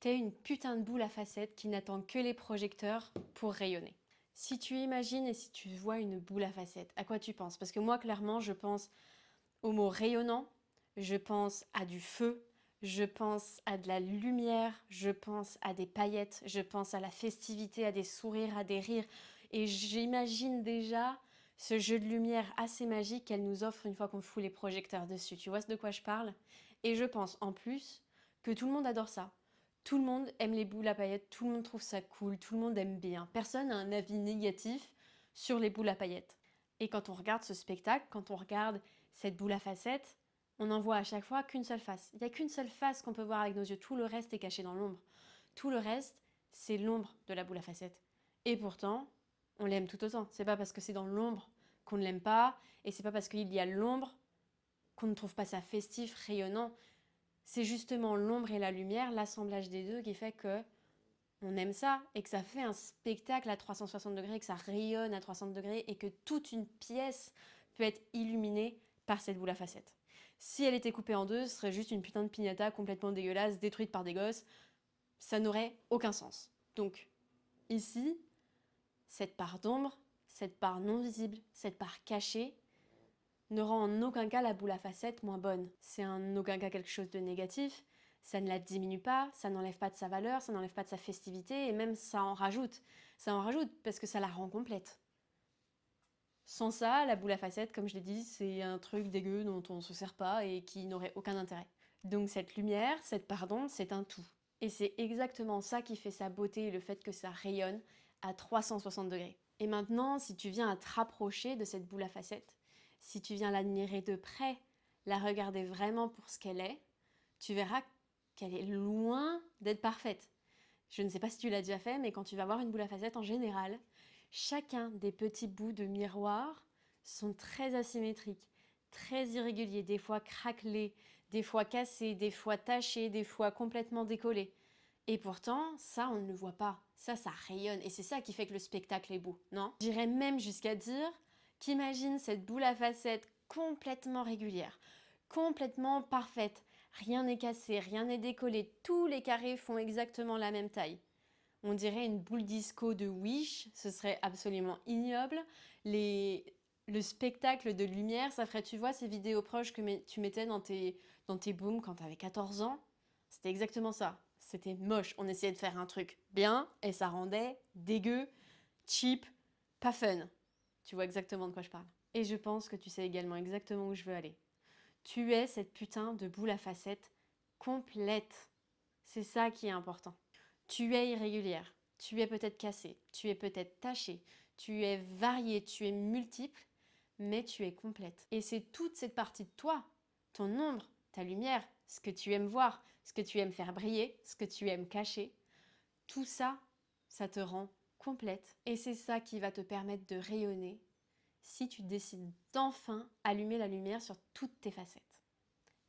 T'es une putain de boule à facettes qui n'attend que les projecteurs pour rayonner. Si tu imagines et si tu vois une boule à facettes, à quoi tu penses? Parce que moi, clairement, je pense au mot rayonnant, je pense à du feu, je pense à de la lumière, je pense à des paillettes, je pense à la festivité, à des sourires, à des rires. Et j'imagine déjà ce jeu de lumière assez magique qu'elle nous offre une fois qu'on fout les projecteurs dessus. Tu vois de quoi je parle? Et je pense en plus que tout le monde adore ça. Tout le monde aime les boules à paillettes, tout le monde trouve ça cool, tout le monde aime bien. Personne n'a un avis négatif sur les boules à paillettes. Et quand on regarde ce spectacle, quand on regarde cette boule à facettes, on n'en voit à chaque fois qu'une seule face. Il n'y a qu'une seule face qu'on peut voir avec nos yeux, tout le reste est caché dans l'ombre. Tout le reste, c'est l'ombre de la boule à facettes. Et pourtant, on l'aime tout autant. C'est pas parce que c'est dans l'ombre qu'on ne l'aime pas, et c'est pas parce qu'il y a l'ombre qu'on ne trouve pas ça festif, rayonnant. C'est justement l'ombre et la lumière, l'assemblage des deux qui fait que on aime ça et que ça fait un spectacle à 360 degrés, que ça rayonne à 360 degrés et que toute une pièce peut être illuminée par cette boule à facettes. Si elle était coupée en deux, ce serait juste une putain de piñata complètement dégueulasse, détruite par des gosses. Ça n'aurait aucun sens. Donc, ici, cette part d'ombre, cette part non visible, cette part cachée, ne rend en aucun cas la boule à facettes moins bonne. C'est en aucun cas quelque chose de négatif, ça ne la diminue pas, ça n'enlève pas de sa valeur, ça n'enlève pas de sa festivité, et même ça en rajoute. Ça en rajoute parce que ça la rend complète. Sans ça, la boule à facettes, comme je l'ai dit, c'est un truc dégueu dont on ne se sert pas et qui n'aurait aucun intérêt. Donc cette lumière, cette part d'ombre, c'est un tout. Et c'est exactement ça qui fait sa beauté et le fait que ça rayonne à 360 degrés. Et maintenant, si tu viens à te rapprocher de cette boule à facettes, si tu viens l'admirer de près, la regarder vraiment pour ce qu'elle est, tu verras qu'elle est loin d'être parfaite. Je ne sais pas si tu l'as déjà fait, mais quand tu vas voir une boule à facettes en général, chacun des petits bouts de miroir sont très asymétriques, très irréguliers, des fois craquelés, des fois cassés, des fois tachés, des fois complètement décollés. Et pourtant, ça, on ne le voit pas. Ça rayonne. Et c'est ça qui fait que le spectacle est beau, non? J'irais même jusqu'à dire qu'imagine cette boule à facettes complètement régulière, complètement parfaite. Rien n'est cassé, rien n'est décollé. Tous les carrés font exactement la même taille. On dirait une boule disco de Wish, ce serait absolument ignoble. Le spectacle de lumière, ça ferait, tu vois, ces vidéos proches que tu mettais dans tes booms quand t'avais 14 ans. C'était exactement ça. C'était moche. On essayait de faire un truc bien et ça rendait dégueu, cheap, pas fun. Tu vois exactement de quoi je parle. Et je pense que tu sais également exactement où je veux aller. Tu es cette putain de boule à facettes complète. C'est ça qui est important. Tu es irrégulière, tu es peut-être cassée, tu es peut-être tachée, tu es variée, tu es multiple, mais tu es complète. Et c'est toute cette partie de toi, ton ombre, ta lumière, ce que tu aimes voir, ce que tu aimes faire briller, ce que tu aimes cacher, tout ça, ça te rend complète. Et c'est ça qui va te permettre de rayonner si tu décides d'enfin allumer la lumière sur toutes tes facettes.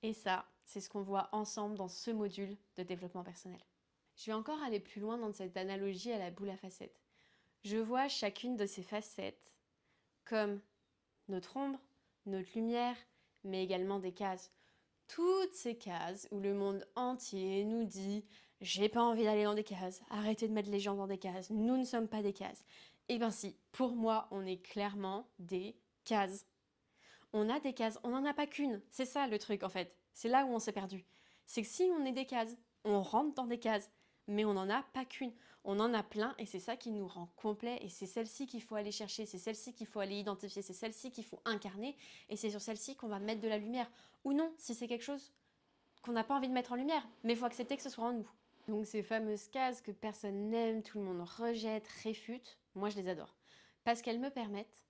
Et ça, c'est ce qu'on voit ensemble dans ce module de développement personnel. Je vais encore aller plus loin dans cette analogie à la boule à facettes. Je vois chacune de ces facettes comme notre ombre, notre lumière, mais également des cases. Toutes ces cases où le monde entier nous dit j'ai pas envie d'aller dans des cases, arrêtez de mettre les gens dans des cases, nous ne sommes pas des cases. Eh bien si, pour moi, on est clairement des cases. On a des cases, on n'en a pas qu'une. C'est ça le truc en fait. C'est là où on s'est perdu. C'est que si on est des cases, on rentre dans des cases, mais on n'en a pas qu'une. On en a plein et c'est ça qui nous rend complet et c'est celle-ci qu'il faut aller chercher, c'est celle-ci qu'il faut aller identifier, c'est celle-ci qu'il faut incarner et c'est sur celle-ci qu'on va mettre de la lumière. Ou non, si c'est quelque chose qu'on n'a pas envie de mettre en lumière, mais il faut accepter que ce soit en nous. Donc ces fameuses cases que personne n'aime, tout le monde rejette, réfute, moi je les adore. Parce qu'elles me permettent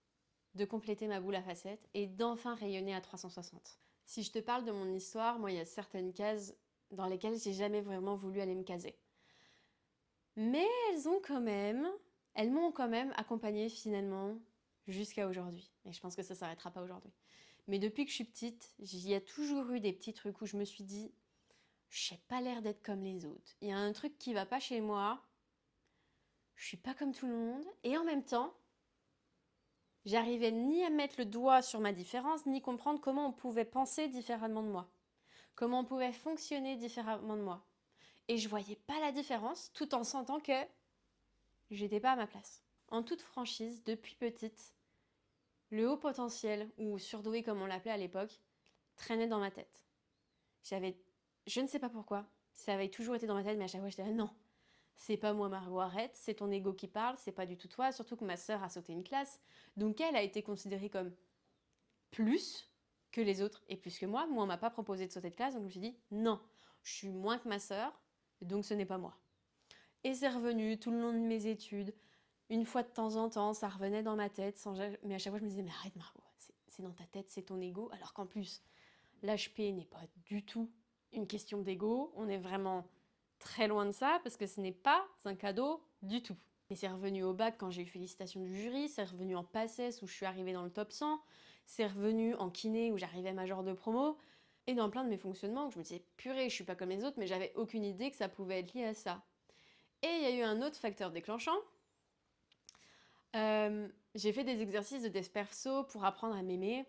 de compléter ma boule à facettes et d'enfin rayonner à 360. Si je te parle de mon histoire, moi il y a certaines cases dans lesquelles j'ai jamais vraiment voulu aller me caser. Mais elles m'ont quand même accompagnée finalement jusqu'à aujourd'hui. Et je pense que ça s'arrêtera pas aujourd'hui. Mais depuis que je suis petite, j'y a toujours eu des petits trucs où je me suis dit, j'ai pas l'air d'être comme les autres. Il y a un truc qui va pas chez moi, je suis pas comme tout le monde, et en même temps, j'arrivais ni à mettre le doigt sur ma différence, ni comprendre comment on pouvait penser différemment de moi. Comment on pouvait fonctionner différemment de moi. Et je voyais pas la différence tout en sentant que j'étais pas à ma place. En toute franchise, depuis petite, le haut potentiel, ou surdoué comme on l'appelait à l'époque, traînait dans ma tête. Je ne sais pas pourquoi, ça avait toujours été dans ma tête, mais à chaque fois j'étais là, non, c'est pas moi Margot, arrête, c'est ton ego qui parle, c'est pas du tout toi, surtout que ma sœur a sauté une classe, donc elle a été considérée comme plus que les autres et plus que moi. Moi, on m'a pas proposé de sauter de classe, donc je me suis dit, non, je suis moins que ma sœur, donc ce n'est pas moi. Et c'est revenu tout le long de mes études. Une fois de temps en temps, ça revenait dans ma tête, mais à chaque fois je me disais, mais arrête Margot, c'est dans ta tête, c'est ton ego, alors qu'en plus, l'HP n'est pas du tout une question d'ego, on est vraiment très loin de ça, parce que ce n'est pas un cadeau du tout. Et c'est revenu au bac quand j'ai eu félicitations du jury, c'est revenu en PACES où je suis arrivée dans le top 100, c'est revenu en kiné où j'arrivais major de promo, et dans plein de mes fonctionnements où je me disais, purée, je suis pas comme les autres, mais j'avais aucune idée que ça pouvait être lié à ça. Et il y a eu un autre facteur déclenchant. J'ai fait des exercices de dev perso pour apprendre à m'aimer,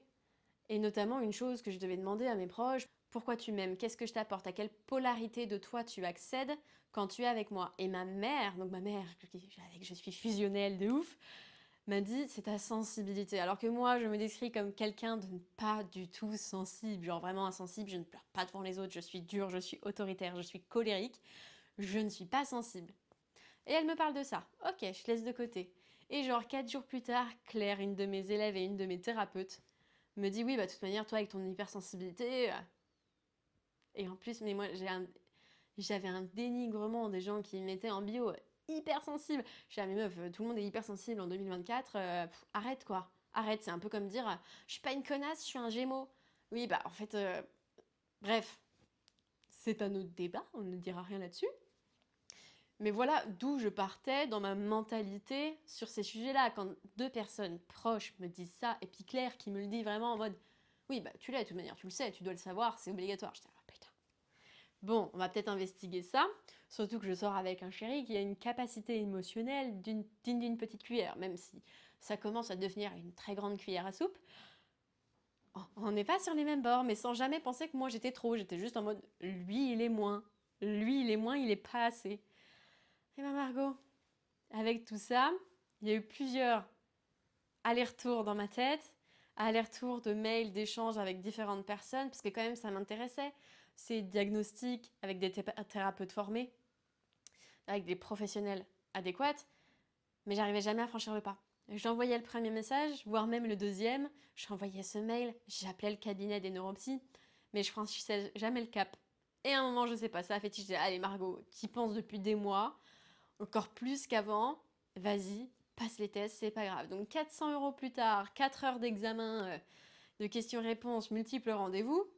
et notamment une chose que je devais demander à mes proches, pourquoi tu m'aimes? Qu'est-ce que je t'apporte? À quelle polarité de toi tu accèdes quand tu es avec moi? Et ma mère, donc ma mère, avec je suis fusionnelle de ouf, m'a dit c'est ta sensibilité. Alors que moi, je me décris comme quelqu'un de pas du tout sensible, genre vraiment insensible, je ne pleure pas devant les autres, je suis dure, je suis autoritaire, je suis colérique, je ne suis pas sensible. Et elle me parle de ça. Ok, je laisse de côté. Et genre 4 jours plus tard, Claire, une de mes élèves et une de mes thérapeutes, me dit oui, bah de toute manière, toi avec ton hypersensibilité. Et en plus, mais moi j'avais un dénigrement des gens qui mettaient en bio hypersensible. Je disais, mais meuf, tout le monde est hypersensible en 2024, arrête quoi. Arrête, c'est un peu comme dire, je suis pas une connasse, je suis un gémeau. Oui, bah en fait, bref, c'est un autre débat, on ne dira rien là-dessus. Mais voilà d'où je partais dans ma mentalité sur ces sujets-là. Quand deux personnes proches me disent ça, et puis Claire qui me le dit vraiment en mode oui, bah tu l'as de toute manière, tu le sais, tu dois le savoir, c'est obligatoire. Je dis ah putain. Bon, on va peut-être investiguer ça, surtout que je sors avec un chéri qui a une capacité émotionnelle digne d'une petite cuillère, même si ça commence à devenir une très grande cuillère à soupe. On n'est pas sur les mêmes bords, mais sans jamais penser que moi j'étais trop. J'étais juste en mode lui il est moins, lui il est moins, il est pas assez. Et ben Margot, avec tout ça, il y a eu plusieurs allers-retours dans ma tête, allers-retours de mails, d'échanges avec différentes personnes, parce que quand même ça m'intéressait. Ces diagnostics avec des thérapeutes formés, avec des professionnels adéquats, mais j'arrivais jamais à franchir le pas. J'envoyais le premier message, voire même le deuxième, j'envoyais ce mail, j'appelais le cabinet des neuropsy, mais je franchissais jamais le cap. Et à un moment, je sais pas, ça a fait je disais, allez Margot, t'y penses depuis des mois, encore plus qu'avant, vas-y, passe les tests, c'est pas grave. Donc 400 € plus tard, 4 heures d'examen, de questions-réponses, multiples rendez-vous,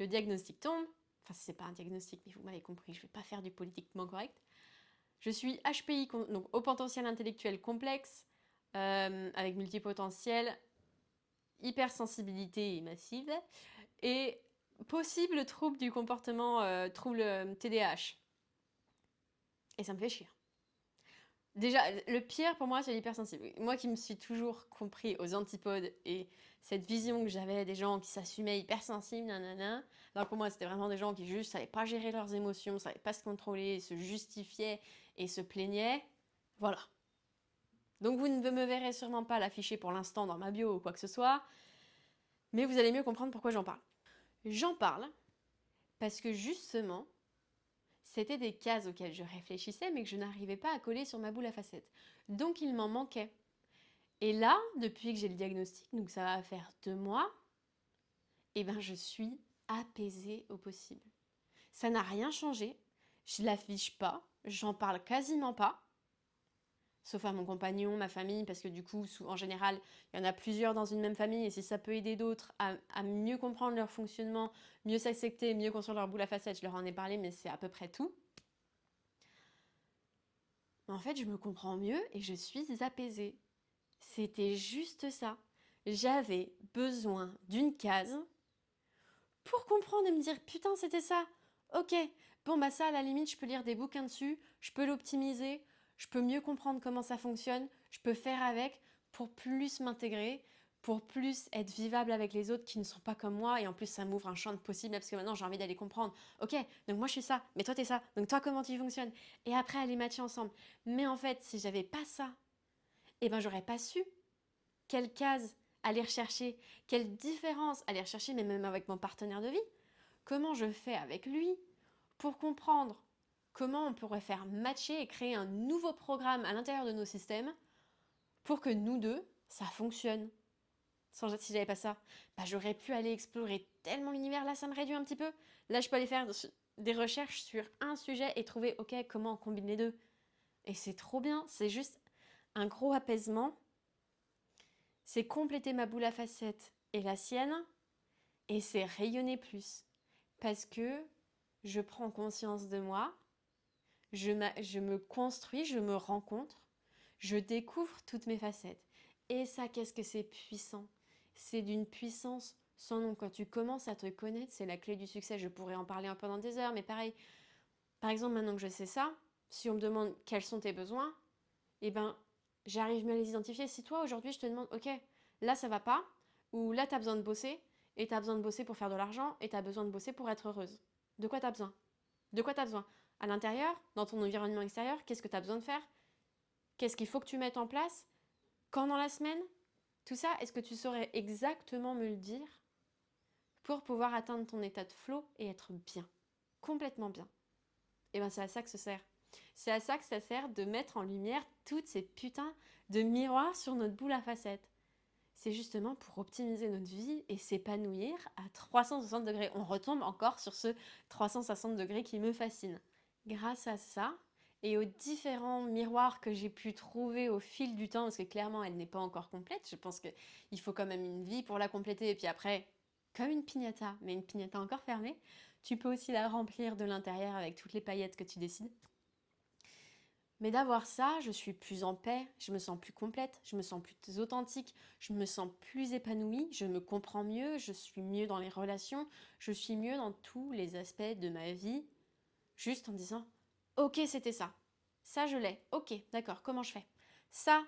le diagnostic tombe. Enfin, c'est pas un diagnostic, mais vous m'avez compris, je vais pas faire du politiquement correct. Je suis HPI, donc haut potentiel intellectuel complexe, avec multipotentiel, hypersensibilité massive, et possible trouble du comportement, trouble TDAH. Et ça me fait chier. Déjà, le pire pour moi, c'est l'hypersensible. Moi qui me suis toujours compris aux antipodes et cette vision que j'avais des gens qui s'assumaient hypersensibles, nanana. Alors pour moi, c'était vraiment des gens qui juste savaient pas gérer leurs émotions, savaient pas se contrôler, se justifiaient et se plaignaient. Voilà. Donc vous ne me verrez sûrement pas l'afficher pour l'instant dans ma bio ou quoi que ce soit, mais vous allez mieux comprendre pourquoi j'en parle. J'en parle parce que justement, c'était des cases auxquelles je réfléchissais mais que je n'arrivais pas à coller sur ma boule à facettes. Donc il m'en manquait. Et là, depuis que j'ai le diagnostic, donc ça va faire 2 mois, eh ben je suis apaisée au possible. Ça n'a rien changé, je l'affiche pas, j'en parle quasiment pas, sauf à mon compagnon, ma famille, parce que du coup, en général, il y en a plusieurs dans une même famille, et si ça peut aider d'autres à mieux comprendre leur fonctionnement, mieux s'accepter, mieux construire leur boule à facettes, je leur en ai parlé, mais c'est à peu près tout. En fait, je me comprends mieux et je suis apaisée. C'était juste ça. J'avais besoin d'une case pour comprendre et me dire putain c'était ça. Ok, bon bah ça à la limite je peux lire des bouquins dessus, je peux l'optimiser, je peux mieux comprendre comment ça fonctionne, je peux faire avec pour plus m'intégrer, pour plus être vivable avec les autres qui ne sont pas comme moi. Et en plus, ça m'ouvre un champ de possibles parce que maintenant, j'ai envie d'aller comprendre. Ok, donc moi, je suis ça, mais toi, t'es ça. Donc toi, comment tu fonctionnes? Et après, aller matcher ensemble. Mais en fait, si j'avais pas ça, eh ben, j'aurais pas su quelle case aller rechercher, quelle différence aller rechercher, mais même avec mon partenaire de vie. Comment je fais avec lui pour comprendre comment on pourrait faire matcher et créer un nouveau programme à l'intérieur de nos systèmes pour que nous deux, ça fonctionne. Si j'avais pas ça, bah, j'aurais pu aller explorer tellement l'univers. Là, ça me réduit un petit peu. Là, je peux aller faire des recherches sur un sujet et trouver, ok, comment on combine les deux. Et c'est trop bien. C'est juste un gros apaisement. C'est compléter ma boule à facettes et la sienne. Et c'est rayonner plus. Parce que je prends conscience de moi. Je me construis, je me rencontre. Je découvre toutes mes facettes. Et ça, qu'est-ce que c'est puissant? C'est d'une puissance sans nom. Quand tu commences à te connaître, c'est la clé du succès. Je pourrais en parler pendant des heures, mais pareil, par exemple, maintenant que je sais ça, si on me demande quels sont tes besoins, eh ben, j'arrive mieux à les identifier. Si toi, aujourd'hui, je te demande, ok, là, ça va pas, ou là, tu as besoin de bosser, et tu as besoin de bosser pour faire de l'argent, et tu as besoin de bosser pour être heureuse. De quoi tu as besoin? De quoi tu as besoin? À l'intérieur, dans ton environnement extérieur, qu'est-ce que tu as besoin de faire? Qu'est-ce qu'il faut que tu mettes en place? Quand dans la semaine? Tout ça, est-ce que tu saurais exactement me le dire pour pouvoir atteindre ton état de flow et être bien, complètement bien? Et bien c'est à ça que ça sert. C'est à ça que ça sert de mettre en lumière toutes ces putains de miroirs sur notre boule à facettes. C'est justement pour optimiser notre vie et s'épanouir à 360 degrés. On retombe encore sur ce 360 degrés qui me fascine. Grâce à ça et aux différents miroirs que j'ai pu trouver au fil du temps, parce que clairement elle n'est pas encore complète, je pense qu'il faut quand même une vie pour la compléter, et puis après, comme une piñata, mais une piñata encore fermée, tu peux aussi la remplir de l'intérieur avec toutes les paillettes que tu décides. Mais d'avoir ça, je suis plus en paix, je me sens plus complète, je me sens plus authentique, je me sens plus épanouie, je me comprends mieux, je suis mieux dans les relations, je suis mieux dans tous les aspects de ma vie, juste en disant ok, c'était ça, ça je l'ai, ok, d'accord, comment je fais? Ça,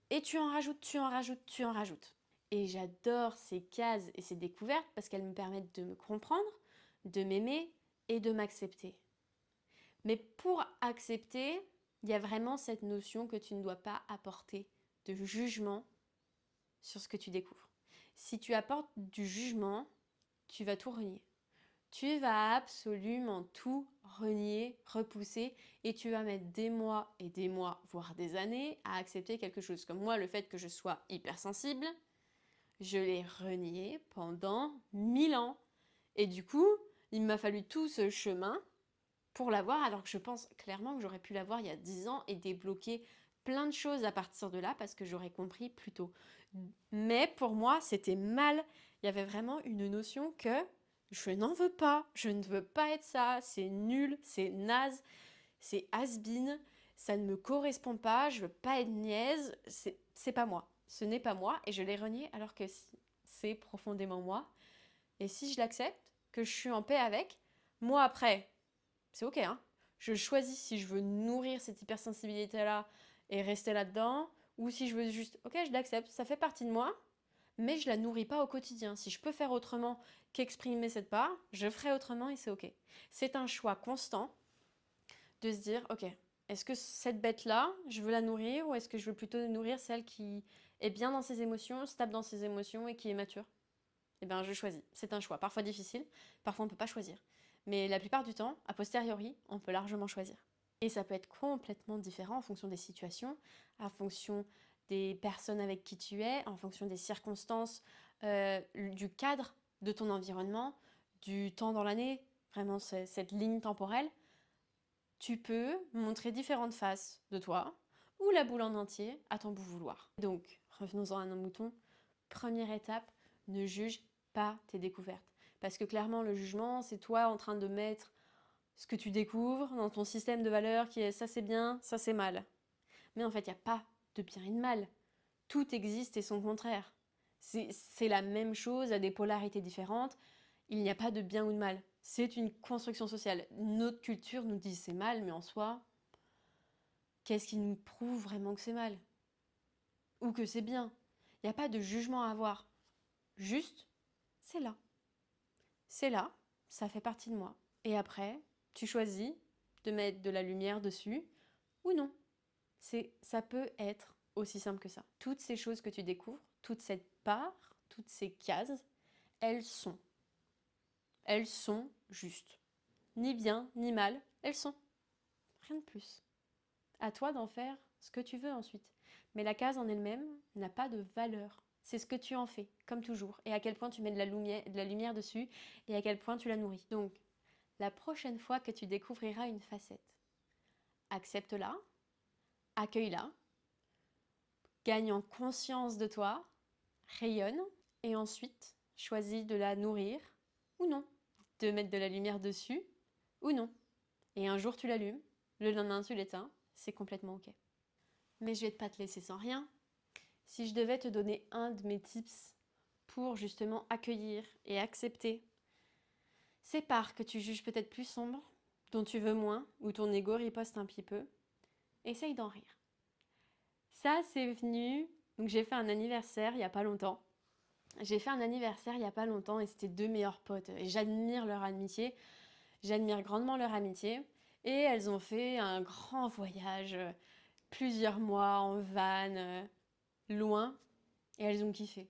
et tu en rajoutes, tu en rajoutes, tu en rajoutes. Et j'adore ces cases et ces découvertes parce qu'elles me permettent de me comprendre, de m'aimer et de m'accepter. Mais pour accepter, il y a vraiment cette notion que tu ne dois pas apporter de jugement sur ce que tu découvres. Si tu apportes du jugement, tu vas tout renier. Tu vas absolument tout renier, repousser, et tu vas mettre des mois, voire des années à accepter quelque chose. Comme moi, le fait que je sois hypersensible, je l'ai renié pendant 1000 ans. Et du coup, il m'a fallu tout ce chemin pour l'avoir, alors que je pense clairement que j'aurais pu l'avoir il y a 10 ans et débloquer plein de choses à partir de là parce que j'aurais compris plus tôt. Mais pour moi, c'était mal. Il y avait vraiment une notion que je n'en veux pas, je ne veux pas être ça, c'est nul, c'est naze, c'est has-been, ça ne me correspond pas, je veux pas être niaise, c'est pas moi. Ce n'est pas moi et je l'ai renié alors que c'est profondément moi. Et si je l'accepte, que je suis en paix avec, moi après, c'est ok, hein. Je choisis si je veux nourrir cette hypersensibilité-là et rester là-dedans, ou si je veux juste, ok, je l'accepte, ça fait partie de moi, mais je la nourris pas au quotidien. Si je peux faire autrement qu'exprimer cette part, je ferai autrement et c'est ok. C'est un choix constant de se dire, ok, est-ce que cette bête-là, je veux la nourrir, ou est-ce que je veux plutôt nourrir celle qui est bien dans ses émotions, stable dans ses émotions et qui est mature? Eh bien, je choisis. C'est un choix, parfois difficile, parfois on ne peut pas choisir. Mais la plupart du temps, a posteriori, on peut largement choisir. Et ça peut être complètement différent en fonction des situations, en fonction des personnes avec qui tu es, en fonction des circonstances, du cadre de ton environnement, du temps dans l'année, vraiment cette ligne temporelle. Tu peux montrer différentes faces de toi, ou la boule en entier à ton bon vouloir. Donc, revenons-en à nos moutons. Première étape, ne juge pas tes découvertes. Parce que clairement, le jugement, c'est toi en train de mettre ce que tu découvres dans ton système de valeurs qui est ça c'est bien, ça c'est mal. Mais en fait, il n'y a pas de bien et de mal. Tout existe et son contraire. C'est la même chose à des polarités différentes. Il n'y a pas de bien ou de mal. C'est une construction sociale. Notre culture nous dit c'est mal, mais en soi, qu'est-ce qui nous prouve vraiment que c'est mal? Ou que c'est bien? Il n'y a pas de jugement à avoir. Juste, c'est là. C'est là, ça fait partie de moi. Et après, tu choisis de mettre de la lumière dessus ou non. Ça peut être aussi simple que ça. Toutes ces choses que tu découvres, toute cette part, toutes ces cases, elles sont. Elles sont justes. Ni bien, ni mal, elles sont. Rien de plus. À toi d'en faire ce que tu veux ensuite. Mais la case en elle-même n'a pas de valeur. C'est ce que tu en fais, comme toujours, et à quel point tu mets de la lumière dessus, et à quel point tu la nourris. Donc, la prochaine fois que tu découvriras une facette, accepte-la, accueille-la, gagne en conscience de toi, rayonne, et ensuite choisis de la nourrir ou non, de mettre de la lumière dessus ou non. Et un jour tu l'allumes, le lendemain tu l'éteins, c'est complètement ok. Mais je vais pas te laisser sans rien. Si je devais te donner un de mes tips pour justement accueillir et accepter ces parts que tu juges peut-être plus sombres, dont tu veux moins, ou ton ego riposte un petit peu, essaye d'en rire. Ça, c'est venu. Donc, j'ai fait un anniversaire il n'y a pas longtemps. J'ai fait un anniversaire il n'y a pas longtemps et c'était deux meilleures potes. Et j'admire leur amitié. J'admire grandement leur amitié. Et elles ont fait un grand voyage, plusieurs mois en van, loin. Et elles ont kiffé.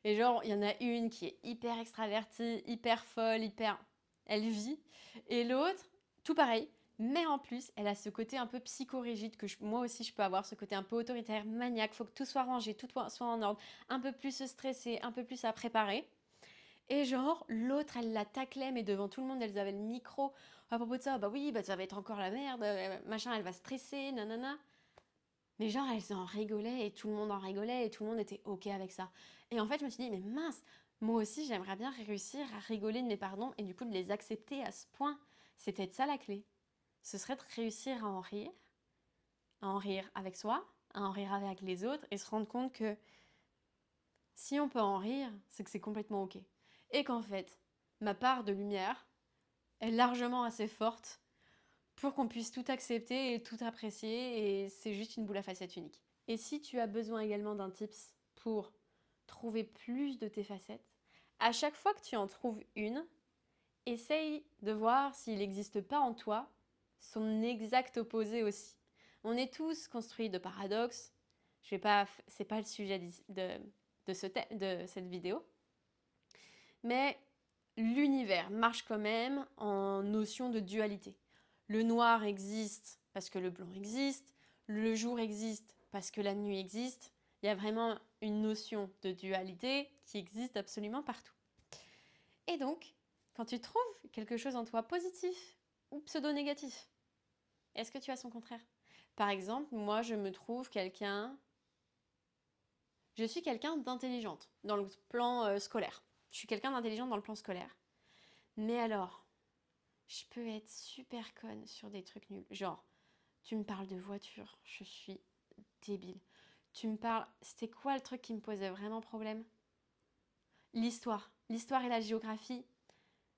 Et genre, il y en a une qui est hyper extravertie, hyper folle, hyper... Elle vit. Et l'autre, tout pareil. Mais en plus, elle a ce côté un peu psychorigide que moi aussi je peux avoir, ce côté un peu autoritaire, maniaque, faut que tout soit rangé, tout soit en ordre, un peu plus stressé, un peu plus à préparer. Et genre, l'autre, elle la taclait, mais devant tout le monde, elles avaient le micro. À propos de ça, bah oui, bah ça va être encore la merde, machin, elle va stresser, nanana. Mais genre, elles en rigolaient et tout le monde en rigolait et tout le monde était ok avec ça. Et en fait, je me suis dit, mais mince, moi aussi, j'aimerais bien réussir à rigoler de mes pardons et du coup de les accepter à ce point. C'est peut-être ça la clé. Ce serait de réussir à en rire avec soi, à en rire avec les autres et se rendre compte que si on peut en rire, c'est que c'est complètement ok. Et qu'en fait, ma part de lumière est largement assez forte pour qu'on puisse tout accepter et tout apprécier et c'est juste une boule à facettes unique. Et si tu as besoin également d'un tips pour trouver plus de tes facettes, à chaque fois que tu en trouves une, essaye de voir s'il n'existe pas en toi son exact opposé aussi. On est tous construits de paradoxes. C'est pas le sujet de cette vidéo, mais l'univers marche quand même en notion de dualité. Le noir existe parce que le blanc existe, le jour existe parce que la nuit existe. Il y a vraiment une notion de dualité qui existe absolument partout. Et donc, quand tu trouves quelque chose en toi positif ou pseudo-négatif, est-ce que tu as son contraire? Par exemple, moi je me trouve quelqu'un... Je suis quelqu'un d'intelligente dans le plan scolaire. Je suis quelqu'un d'intelligent dans le plan scolaire. Mais alors, je peux être super conne sur des trucs nuls. Genre, tu me parles de voiture, je suis débile. Tu me parles... C'était quoi le truc qui me posait vraiment problème? L'histoire. L'histoire et la géographie,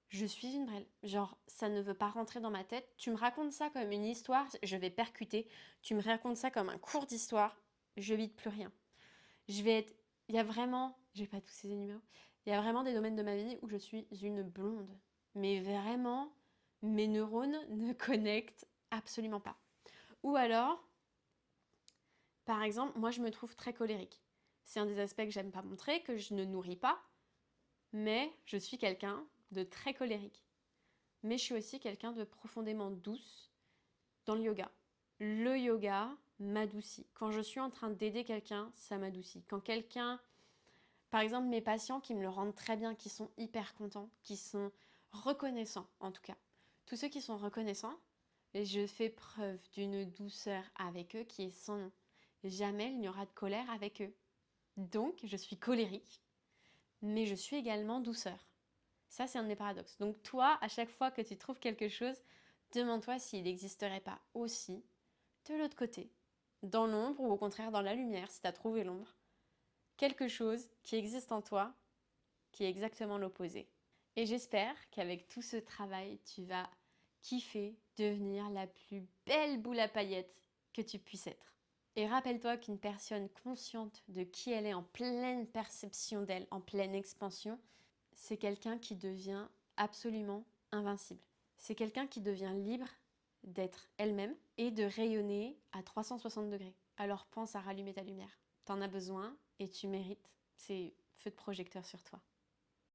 je suis une brêle. Genre, ça ne veut pas rentrer dans ma tête. Tu me racontes ça comme une histoire, je vais percuter. Tu me racontes ça comme un cours d'histoire, je vide plus rien. Je vais être... Il y a vraiment... Je vais pas tous ces numéros. Il y a vraiment des domaines de ma vie où je suis une blonde. Mais vraiment, mes neurones ne connectent absolument pas. Ou alors, par exemple, moi je me trouve très colérique. C'est un des aspects que j'aime pas montrer, que je ne nourris pas, mais je suis quelqu'un de très colérique. Mais je suis aussi quelqu'un de profondément douce dans le yoga. Le yoga m'adoucit. Quand je suis en train d'aider quelqu'un, ça m'adoucit. Quand quelqu'un, par exemple mes patients qui me le rendent très bien, qui sont hyper contents, qui sont reconnaissants en tout cas. Tous ceux qui sont reconnaissants, je fais preuve d'une douceur avec eux qui est sans nom. Jamais il n'y aura de colère avec eux. Donc, je suis colérique, mais je suis également douceur. Ça, c'est un des paradoxes. Donc, toi, à chaque fois que tu trouves quelque chose, demande-toi s'il n'existerait pas aussi, de l'autre côté, dans l'ombre ou au contraire dans la lumière, si tu as trouvé l'ombre, quelque chose qui existe en toi qui est exactement l'opposé. Et j'espère qu'avec tout ce travail, tu vas kiffer devenir la plus belle boule à paillettes que tu puisses être. Et rappelle-toi qu'une personne consciente de qui elle est, en pleine perception d'elle, en pleine expansion, c'est quelqu'un qui devient absolument invincible. C'est quelqu'un qui devient libre d'être elle-même et de rayonner à 360 degrés. Alors pense à rallumer ta lumière. T'en as besoin et tu mérites ces feux de projecteur sur toi.